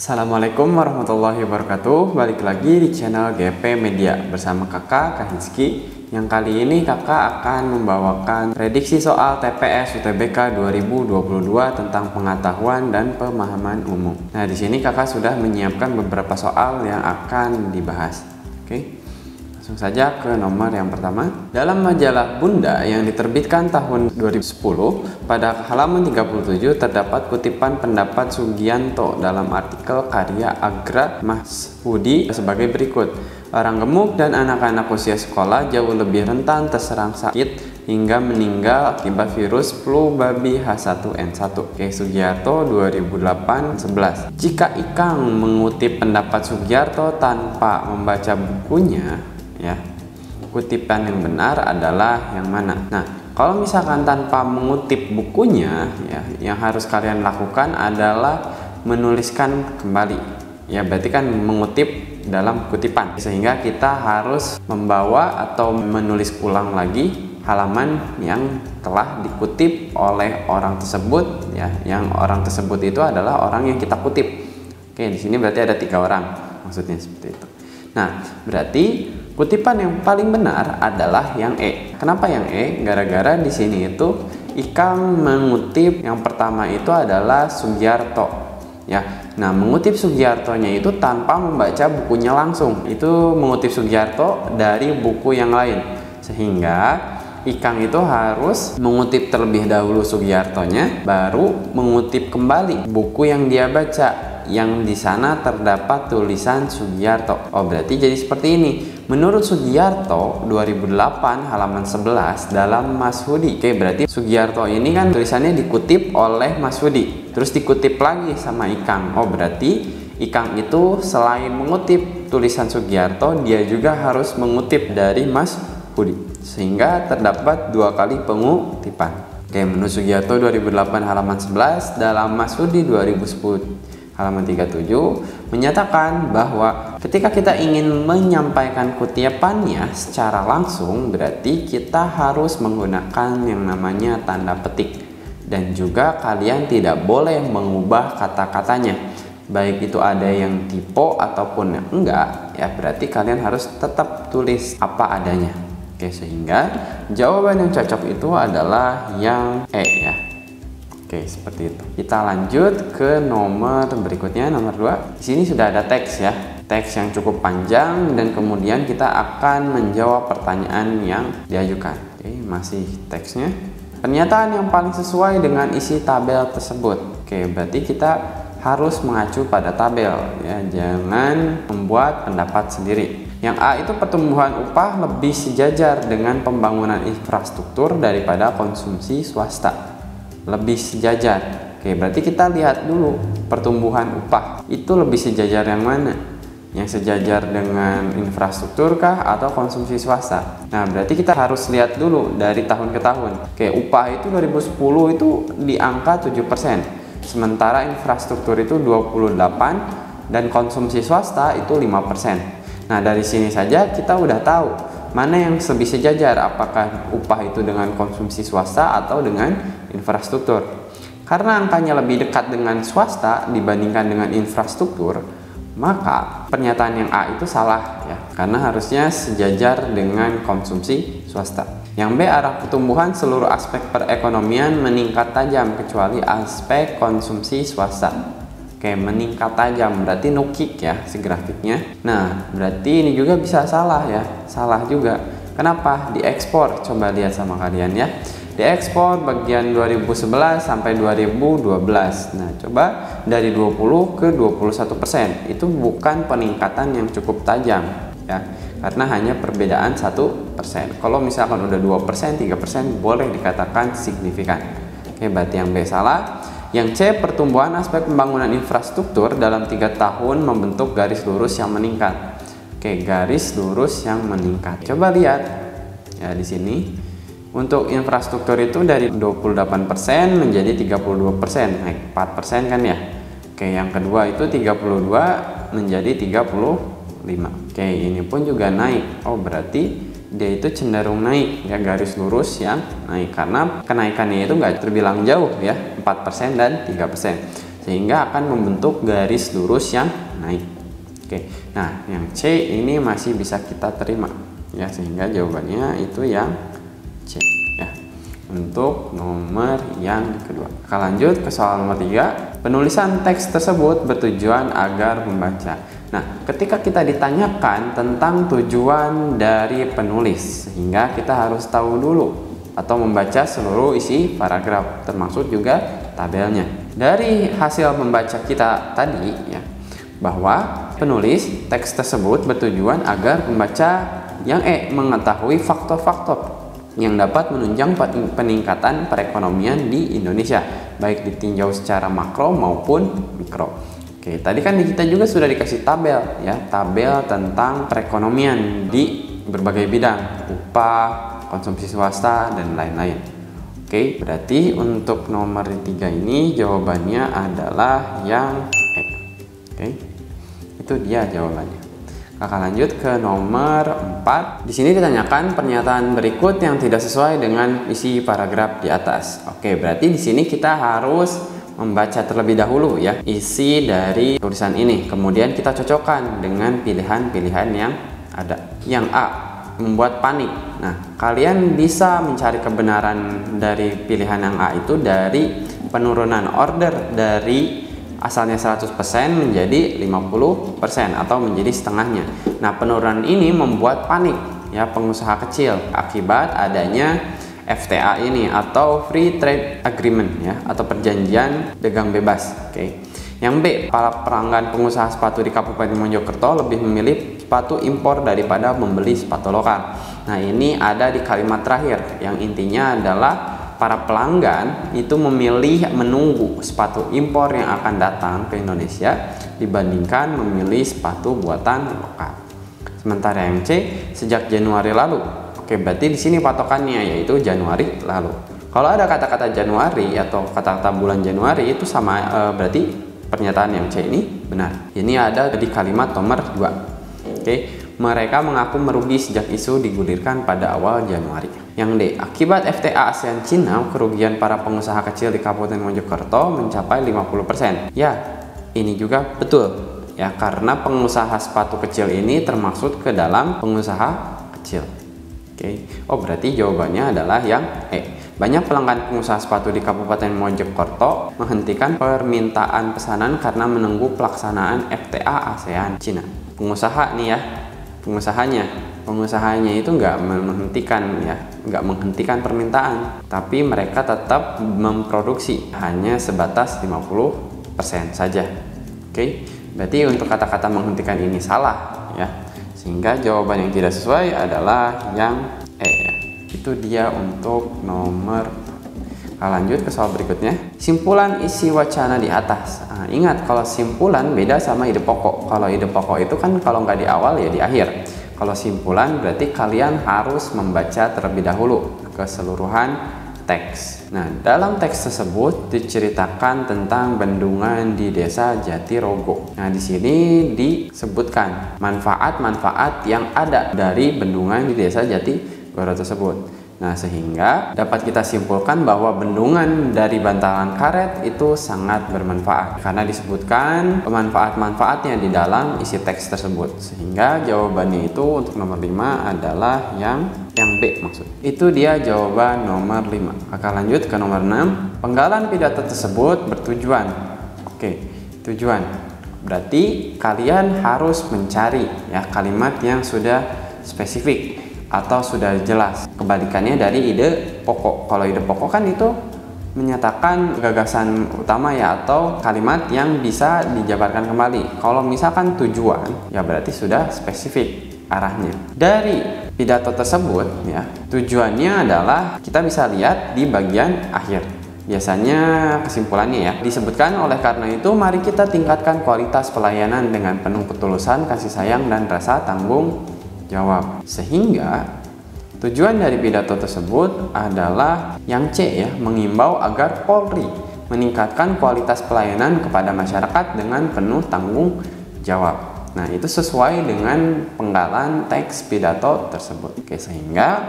Assalamualaikum warahmatullahi wabarakatuh. Balik lagi di channel GP Media bersama kakak Kahizki. Yang kali ini kakak akan membawakan prediksi soal TPS UTBK 2022 tentang pengetahuan dan pemahaman umum. Nah, di sini kakak sudah menyiapkan beberapa soal yang akan dibahas. Oke. Langsung saja ke nomor yang pertama. Dalam majalah Bunda yang diterbitkan tahun 2010, pada halaman 37 terdapat kutipan pendapat Sugianto dalam artikel karya Agra Mahsudi sebagai berikut. Orang gemuk dan anak-anak usia sekolah jauh lebih rentan terserang sakit hingga meninggal akibat virus flu babi H1N1. Oke, Sugiarto 2008-11. Jika Ikang mengutip pendapat Sugiarto tanpa membaca bukunya, ya, kutipan yang benar adalah yang mana? Nah, kalau misalkan tanpa mengutip bukunya, ya, yang harus kalian lakukan adalah menuliskan kembali. Ya, berarti kan mengutip dalam kutipan, sehingga kita harus membawa atau menulis ulang lagi halaman yang telah dikutip oleh orang tersebut, ya, yang orang tersebut itu adalah orang yang kita kutip. Oke, di sini berarti ada 3 orang, maksudnya seperti itu. Nah, berarti kutipan yang paling benar adalah yang E. Kenapa yang E? Gara-gara di sini itu Ikang mengutip yang pertama itu adalah Sugiarto, ya. Nah, mengutip Sugiartonya itu tanpa membaca bukunya langsung. Itu mengutip Sugiarto dari buku yang lain. Sehingga Ikang itu harus mengutip terlebih dahulu Sugiartonya, baru mengutip kembali buku yang dia baca, yang di sana terdapat tulisan Sugiarto. Oh, berarti jadi seperti ini. Menurut Sugiarto 2008 halaman 11 dalam Mahsudi. Oke, berarti Sugiarto ini kan tulisannya dikutip oleh Mahsudi, terus dikutip lagi sama Ikang. Oh, berarti Ikang itu selain mengutip tulisan Sugiarto, dia juga harus mengutip dari Mahsudi, sehingga terdapat 2 kali pengutipan. Oke, menurut Sugiarto 2008 halaman 11 dalam Mahsudi 2010 halaman 37 menyatakan bahwa ketika kita ingin menyampaikan kutipannya secara langsung, berarti kita harus menggunakan yang namanya tanda petik, dan juga kalian tidak boleh mengubah kata-katanya, baik itu ada yang typo ataupun yang enggak, ya, berarti kalian harus tetap tulis apa adanya. Oke, sehingga jawaban yang cocok itu adalah yang E, ya. Oke, seperti itu. Kita lanjut ke nomor berikutnya, nomor 2. Di sini sudah ada teks, ya. Teks yang cukup panjang, dan kemudian kita akan menjawab pertanyaan yang diajukan. Oke, masih teksnya. Pernyataan yang paling sesuai dengan isi tabel tersebut. Oke, berarti kita harus mengacu pada tabel, ya. Jangan membuat pendapat sendiri. Yang A itu pertumbuhan upah lebih sejajar dengan pembangunan infrastruktur daripada konsumsi swasta. Lebih sejajar. Oke, berarti kita lihat dulu pertumbuhan upah itu lebih sejajar yang mana? Yang sejajar dengan infrastruktur kah atau konsumsi swasta? Nah, berarti kita harus lihat dulu dari tahun ke tahun. Oke, upah itu 2010 itu di angka 7%, sementara infrastruktur itu 28 dan konsumsi swasta itu 5%. Nah, dari sini saja kita udah tahu mana yang lebih sejajar, apakah upah itu dengan konsumsi swasta atau dengan infrastruktur. Karena angkanya lebih dekat dengan swasta dibandingkan dengan infrastruktur, maka pernyataan yang A itu salah, ya, karena harusnya sejajar dengan konsumsi swasta. Yang B, arah pertumbuhan seluruh aspek perekonomian meningkat tajam kecuali aspek konsumsi swasta. Oke, meningkat tajam berarti nukik, ya, si grafiknya. Nah, berarti ini juga bisa salah, ya. Salah juga. Kenapa? Diekspor. Coba lihat sama kalian, ya. Diekspor bagian 2011 sampai 2012. Nah, coba dari 20 ke 21%. Itu bukan peningkatan yang cukup tajam, ya. Karena hanya perbedaan 1%. Kalau misalkan udah 2%, 3% boleh dikatakan signifikan. Oke, berarti yang B salah. Yang C, pertumbuhan aspek pembangunan infrastruktur dalam 3 tahun membentuk garis lurus yang meningkat. Oke, garis lurus yang meningkat. Coba lihat, ya, di sini. Untuk infrastruktur itu dari 28% menjadi 32%, naik 4% kan, ya. Oke, yang kedua itu 32 menjadi 35. Oke, ini pun juga naik. Oh, berarti dia itu cenderung naik, ya, garis lurus yang naik, karena kenaikannya itu nggak terbilang jauh, ya, 4% dan 3%. sehingga akan membentuk garis lurus yang naik. Oke, nah yang C ini masih bisa kita terima ya, sehingga jawabannya itu yang C ya untuk nomor yang kedua. Kita lanjut ke soal nomor 3. Penulisan teks tersebut bertujuan agar membaca. Nah, ketika kita ditanyakan tentang tujuan dari penulis, sehingga kita harus tahu dulu atau membaca seluruh isi paragraf, termasuk juga tabelnya. Dari hasil membaca kita tadi ya, bahwa penulis teks tersebut bertujuan agar pembaca yang mengetahui faktor-faktor yang dapat menunjang peningkatan perekonomian di Indonesia, baik ditinjau secara makro maupun mikro. Oke, tadi kan kita juga sudah dikasih tabel ya, tabel tentang perekonomian di berbagai bidang, upah, konsumsi swasta, dan lain-lain. Oke, berarti untuk nomor 3 ini jawabannya adalah yang E. Oke, itu dia jawabannya. Kakak lanjut ke nomor 4. Di sini ditanyakan pernyataan berikut yang tidak sesuai dengan isi paragraf di atas. Oke, berarti di sini kita harus membaca terlebih dahulu ya isi dari tulisan ini. Kemudian kita cocokkan dengan pilihan-pilihan yang ada. Yang A, membuat panik. Nah, kalian bisa mencari kebenaran dari pilihan yang A itu dari penurunan order dari asalnya 100% menjadi 50% atau menjadi setengahnya. Nah, penurunan ini membuat panik ya pengusaha kecil akibat adanya FTA ini atau Free Trade Agreement ya, atau perjanjian dagang bebas. Oke. Yang B, para pelanggan pengusaha sepatu di Kabupaten Mojokerto lebih memilih sepatu impor daripada membeli sepatu lokal. Nah, ini ada di kalimat terakhir yang intinya adalah para pelanggan itu memilih menunggu sepatu impor yang akan datang ke Indonesia dibandingkan memilih sepatu buatan lokal. Sementara yang C, sejak Januari lalu. Oke, berarti di sini patokannya yaitu Januari lalu. Kalau ada kata-kata Januari atau kata-kata bulan Januari itu sama berarti pernyataan yang C ini benar. Ini ada di kalimat nomor 2. Oke, mereka mengaku merugi sejak isu digulirkan pada awal Januari. Yang D, akibat FTA ASEAN Cina, kerugian para pengusaha kecil di Kabupaten Mojokerto mencapai 50%. Ya, ini juga betul ya, karena pengusaha sepatu kecil ini termasuk ke dalam pengusaha kecil. Oke. Oh, berarti jawabannya adalah yang E. Banyak pelanggan pengusaha sepatu di Kabupaten Mojokerto menghentikan permintaan pesanan karena menunggu pelaksanaan FTA ASEAN Cina. Pengusaha nih ya, pengusahanya itu nggak menghentikan permintaan, tapi mereka tetap memproduksi hanya sebatas 50% saja. Oke, berarti untuk kata-kata menghentikan ini salah ya, sehingga jawaban yang tidak sesuai adalah yang E ya. Itu dia untuk nomor. Lanjut ke soal berikutnya. Simpulan isi wacana di atas. Nah, ingat kalau simpulan beda sama ide pokok. Kalau ide pokok itu kan kalau nggak di awal ya di akhir. Kalau simpulan berarti kalian harus membaca terlebih dahulu keseluruhan teks. Nah, dalam teks tersebut diceritakan tentang bendungan di Desa Jatirogo. Nah, di sini disebutkan manfaat-manfaat yang ada dari bendungan di Desa Jatirogo tersebut. Nah, sehingga dapat kita simpulkan bahwa bendungan dari Bantalan Karet itu sangat bermanfaat karena disebutkan manfaat-manfaatnya di dalam isi teks tersebut. Sehingga jawabannya itu untuk nomor 5 adalah yang B maksud. Itu dia jawaban nomor 5. Kakak lanjut ke nomor 6. Penggalan pidato tersebut bertujuan. Oke, tujuan. Berarti kalian harus mencari ya kalimat yang sudah spesifik atau sudah jelas. Kebalikannya dari ide pokok. Kalau ide pokok kan itu menyatakan gagasan utama ya, atau kalimat yang bisa dijabarkan kembali. Kalau misalkan tujuan ya berarti sudah spesifik arahnya. Dari pidato tersebut ya, tujuannya adalah kita bisa lihat di bagian akhir. Biasanya kesimpulannya ya disebutkan, oleh karena itu mari kita tingkatkan kualitas pelayanan dengan penuh ketulusan, kasih sayang, dan rasa tanggung jawab. Sehingga tujuan dari pidato tersebut adalah yang C ya, mengimbau agar Polri meningkatkan kualitas pelayanan kepada masyarakat dengan penuh tanggung jawab. Nah, itu sesuai dengan penggalan teks pidato tersebut. Oke, sehingga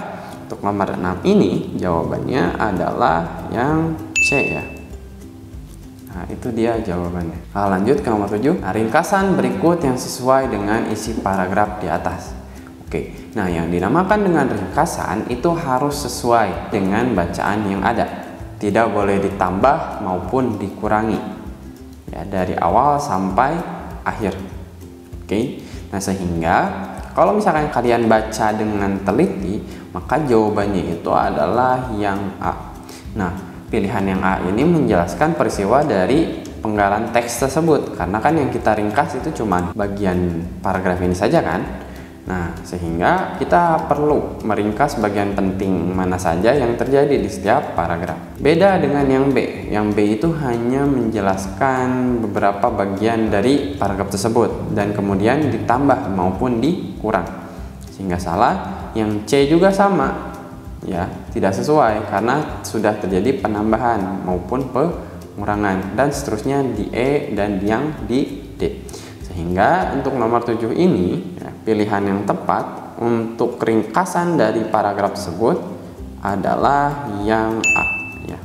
untuk nomor 6 ini jawabannya adalah yang C ya. Nah, itu dia jawabannya. Lanjut ke nomor 7. Nah, ringkasan berikut yang sesuai dengan isi paragraf di atas. Oke, nah yang dinamakan dengan ringkasan itu harus sesuai dengan bacaan yang ada. Tidak boleh ditambah maupun dikurangi. Ya, dari awal sampai akhir. Oke, nah sehingga kalau misalkan kalian baca dengan teliti, maka jawabannya itu adalah yang A. Nah, pilihan yang A ini menjelaskan peristiwa dari penggalan teks tersebut, karena kan yang kita ringkas itu cuma bagian paragraf ini saja kan. Nah, sehingga kita perlu meringkas bagian penting mana saja yang terjadi di setiap paragraf. Beda dengan yang B. Yang B itu hanya menjelaskan beberapa bagian dari paragraf tersebut dan kemudian ditambah maupun dikurang. Sehingga salah. Yang C juga sama. Ya, tidak sesuai karena sudah terjadi penambahan maupun pengurangan dan seterusnya di E dan yang di D. Sehingga untuk nomor 7 ini ya, pilihan yang tepat untuk ringkasan dari paragraf tersebut adalah yang A ya.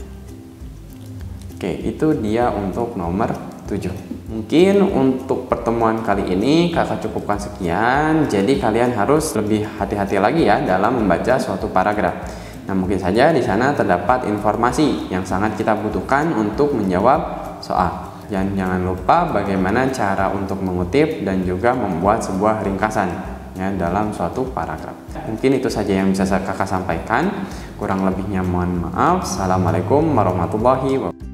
Oke, itu dia untuk nomor 7. Mungkin untuk pertemuan kali ini kakak cukupkan sekian. Jadi kalian harus lebih hati-hati lagi ya dalam membaca suatu paragraf. Nah, mungkin saja di sana terdapat informasi yang sangat kita butuhkan untuk menjawab soal. Dan jangan lupa bagaimana cara untuk mengutip dan juga membuat sebuah ringkasan ya dalam suatu paragraf. Mungkin itu saja yang bisa kakak sampaikan. Kurang lebihnya mohon maaf. Assalamualaikum warahmatullahi wabarakatuh.